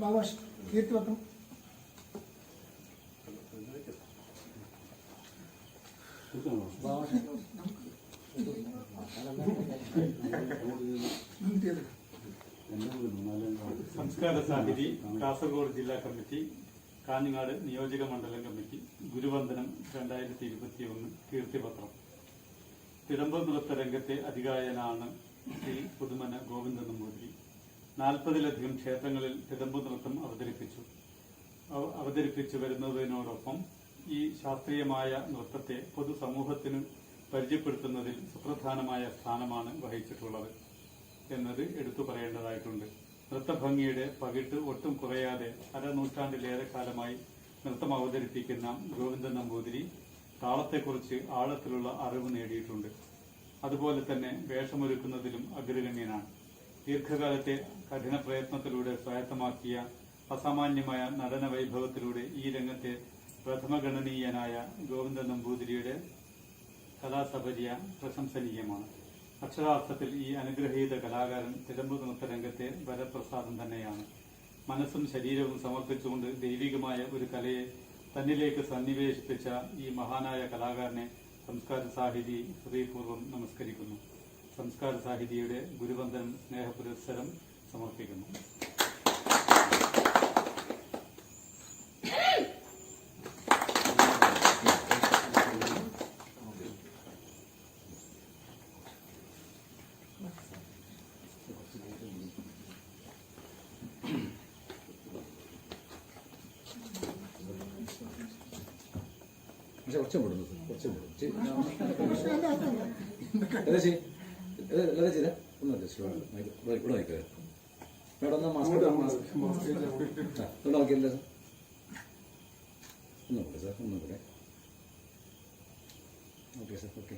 बाबा कीर्तिवतम സംസ്കാര സാഹിതി കാസർഗോഡ് ജില്ലാ കമ്മിറ്റി കാഞ്ഞങ്ങാട് നിയോജക മണ്ഡലം കമ്മിറ്റി ഗുരുവന്ദനം 2021 കീർത്തിപത്രം. തിടമ്പ് നൃത്ത രംഗത്തെ അതികായനാണ് ശ്രീ പുതുമന ഗോവിന്ദൻ നമ്പൂതിരി. 40-ലധികം ക്ഷേത്രങ്ങളിൽ തിടമ്പ് നൃത്തം അവതരിപ്പിച്ചു വരുന്നതിനോടൊപ്പം ഈ ശാസ്ത്രീയമായ നൃത്തത്തെ പൊതുസമൂഹത്തിന് പരിചയപ്പെടുത്തുന്നതിൽ സുപ്രധാനമായ സ്ഥാനമാണ് വഹിച്ചിട്ടുള്ളത് എന്നത് എടുത്തു പറയേണ്ടതായിട്ടുണ്ട്. നൃത്തഭംഗിയുടെ പകിട്ട് ഒട്ടും കുറയാതെ അരനൂറ്റാണ്ടിലേറെ കാലമായി നൃത്തം അവതരിപ്പിക്കുന്ന ഗോവിന്ദൻ നമ്പൂതിരി താളത്തെക്കുറിച്ച് ആഴത്തിലുള്ള അറിവ് നേടിയിട്ടുണ്ട്. അതുപോലെ തന്നെ വേഷമൊരുക്കുന്നതിലും അഗ്രഗണ്യനാണ്. ദീർഘകാലത്തെ കഠിന പ്രയത്നത്തിലൂടെ സ്വായത്തമാക്കിയ അസാമാന്യമായ നടന വൈഭവത്തിലൂടെ ഈ രംഗത്തെ പ്രഥമഗണനീയനായ ഗോവിന്ദൻ നമ്പൂതിരിയുടെ കലാസപര്യ പ്രശംസനീയമാണ്. അക്ഷരാർത്ഥത്തിൽ ഈ അനുഗ്രഹീത കലാകാരൻ തിടമ്പ് നൃത്തരംഗത്തെ വരപ്രസാദം തന്നെയാണ്. മനസ്സും ശരീരവും സമർപ്പിച്ചുകൊണ്ട് ദൈവികമായ ഒരു കലയെ തന്നിലേക്ക് സന്നിവേശിപ്പിച്ച ഈ മഹാനായ കലാകാരനെ സംസ്കാര സാഹിതി ഹൃദയപൂർവ്വം നമസ്കരിക്കുന്നു. സംസ്കാര സാഹിതിയുടെ ഗുരുവന്ദനം സ്നേഹപുരസ്സരം സമർപ്പിക്കുന്നു. കുറച്ചും വിടുന്നു ഇവിടെ നോക്കിയത് മേഡം ഒന്ന് മാസ്ക് ഇവിടെ നോക്കിയല്ലേ സാർ? ഒന്നും കൂടെ സാർ, ഒന്നും കൂടെ. Okay sir, okay.